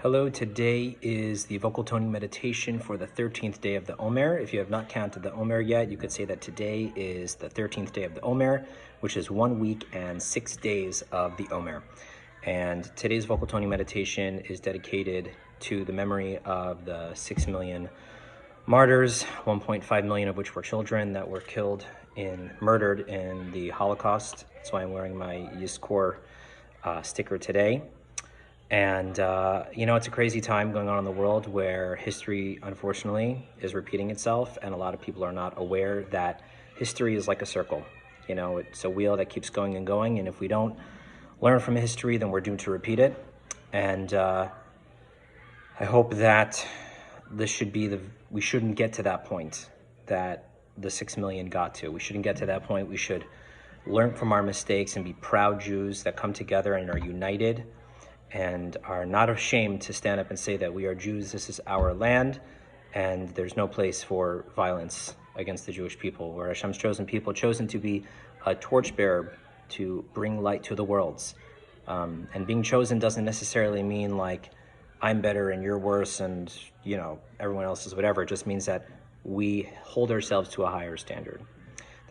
Hello, today is the vocal toning meditation for the 13th day of the Omer. If you have not counted the Omer yet, you could say that today is the 13th day of the Omer, which is 1 week and 6 days of the Omer. And today's vocal toning meditation is dedicated to the memory of the 6 million martyrs, 1.5 million of which were children that were murdered in the Holocaust. That's why I'm wearing my Yesod sticker today. And, it's a crazy time going on in the world where history, unfortunately, is repeating itself. And a lot of people are not aware that history is like a circle. It's a wheel that keeps going and going. And if we don't learn from history, then we're doomed to repeat it. And I hope that we shouldn't get to that point that the 6 million got to. We shouldn't get to that point. We should learn from our mistakes and be proud Jews that come together and are united and are not ashamed to stand up and say that we are Jews, this is our land, and there's no place for violence against the Jewish people. We're Hashem's chosen people, chosen to be a torchbearer to bring light to the worlds. And being chosen doesn't necessarily mean like I'm better and you're worse and everyone else is whatever. It just means that we hold ourselves to a higher standard.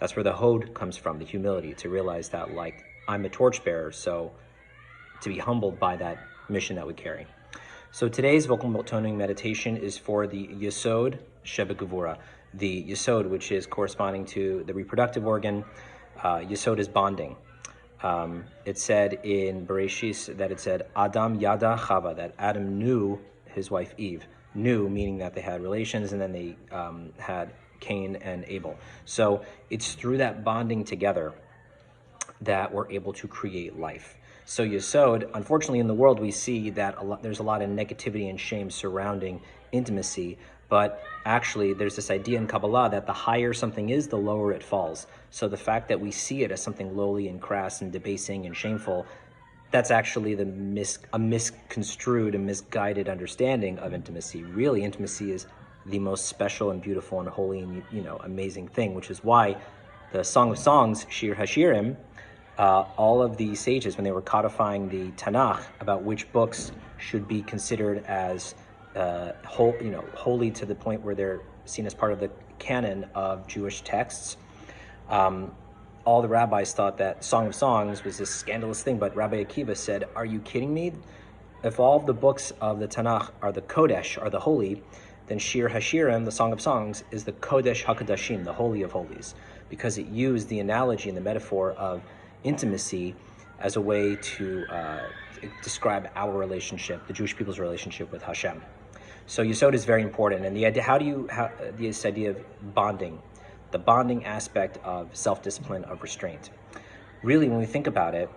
That's where the hod comes from, the humility, to realize that like I'm a torchbearer, so to be humbled by that mission that we carry. So today's vocal toning meditation is for the Yesod Gevurah. The Yesod, which is corresponding to the reproductive organ. Yesod is bonding. It said in Bereshis that it said, Adam yada Chava, that Adam knew his wife Eve. Knew, meaning that they had relations, and then they had Cain and Abel. So it's through that bonding together that we're able to create life. So Yesod, unfortunately in the world we see that there's a lot of negativity and shame surrounding intimacy, but actually there's this idea in Kabbalah that the higher something is, the lower it falls. So the fact that we see it as something lowly and crass and debasing and shameful, that's actually a misconstrued and misguided understanding of intimacy. Really, intimacy is the most special and beautiful and holy and amazing thing, which is why the Song of Songs, Shir HaShirim, all of the sages, when they were codifying the Tanakh about which books should be considered as holy to the point where they're seen as part of the canon of Jewish texts, all the rabbis thought that Song of Songs was this scandalous thing, but Rabbi Akiva said, are you kidding me? If all of the books of the Tanakh are the Kodesh, are the holy, then Shir HaShirim, the Song of Songs, is the Kodesh HaKodashim, the Holy of Holies, because it used the analogy and the metaphor of intimacy as a way to describe our relationship, the Jewish people's relationship with Hashem. So Yesod is very important, and the idea, this idea of bonding, the bonding aspect of self-discipline, of restraint. Really, when we think about it,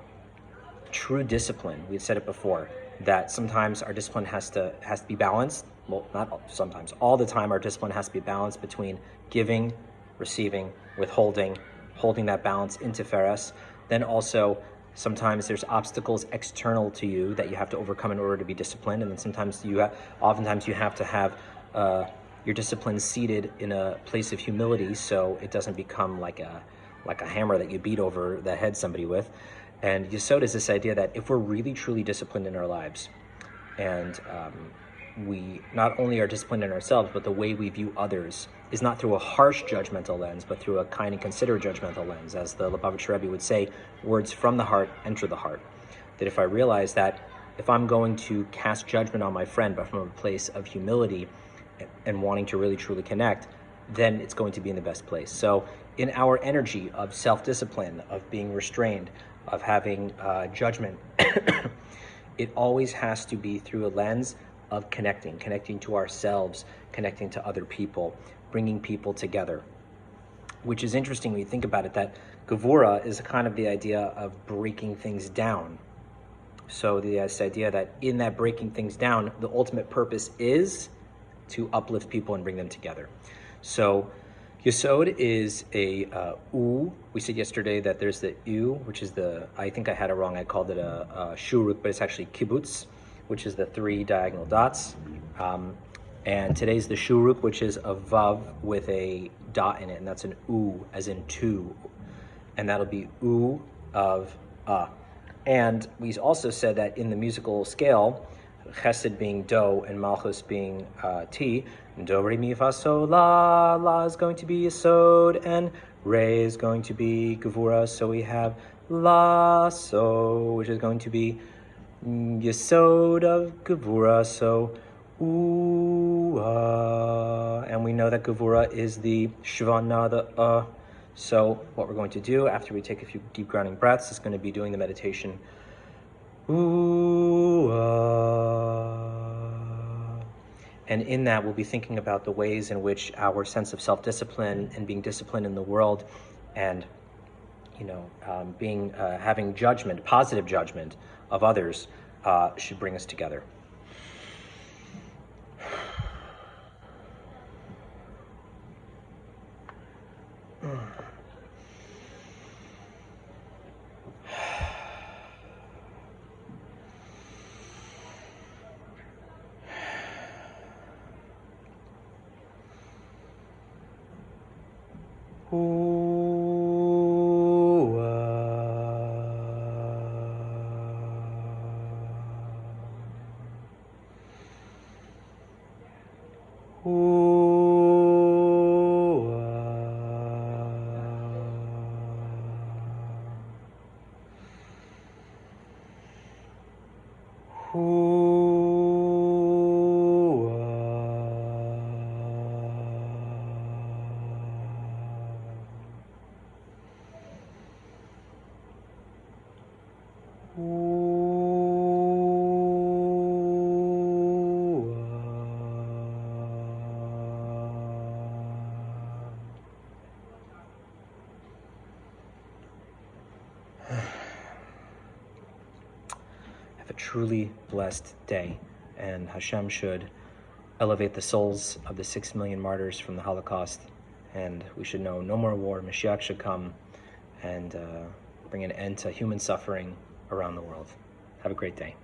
true discipline, we've said it before, that sometimes our discipline has to be balanced. Well, not sometimes, all the time our discipline has to be balanced between giving, receiving, withholding, holding that balance into Tiferes. Then also, sometimes there's obstacles external to you that you have to overcome in order to be disciplined. And then oftentimes you have to have your discipline seated in a place of humility, so it doesn't become like a hammer that you beat over the head somebody with. And Yesod is this idea that if we're really truly disciplined in our lives, and we not only are disciplined in ourselves, but the way we view others is not through a harsh judgmental lens, but through a kind and considerate judgmental lens. As the Lubavitch Rebbe would say, words from the heart enter the heart. That if I realize that if I'm going to cast judgment on my friend, but from a place of humility and wanting to really truly connect, then it's going to be in the best place. So in our energy of self-discipline, of being restrained, of having judgment, it always has to be through a lens of connecting to ourselves, connecting to other people, bringing people together. Which is interesting when you think about it, that Gevurah is kind of the idea of breaking things down. So this idea that in that breaking things down, the ultimate purpose is to uplift people and bring them together. So Yesod is a U. We said yesterday that there's the U, which is I think I had it wrong, I called it a shuruk, but it's actually kibbutz, which is the 3 diagonal dots. And today's the shuruk, which is a vav with a dot in it, and that's an U, as in two. And that'll be U of A. And we also said that in the musical scale, Chesed being do and Malchus being T. Do, re, mi, fa, sol, la. La is going to be Yesod, and Re is going to be Gevurah. So we have La, so, which is going to be Yesod of Gevurah. So, and we know that Gevurah is the shvah, the So what we're going to do after we take a few deep grounding breaths is going to be doing the meditation. And in that, we'll be thinking about the ways in which our sense of self-discipline and being disciplined in the world, and having judgment, positive judgment of others, should bring us together. Have a truly blessed day, and Hashem should elevate the souls of the 6 million martyrs from the Holocaust, and we should know no more war. Mashiach should come and bring an end to human suffering around the world. Have a great day.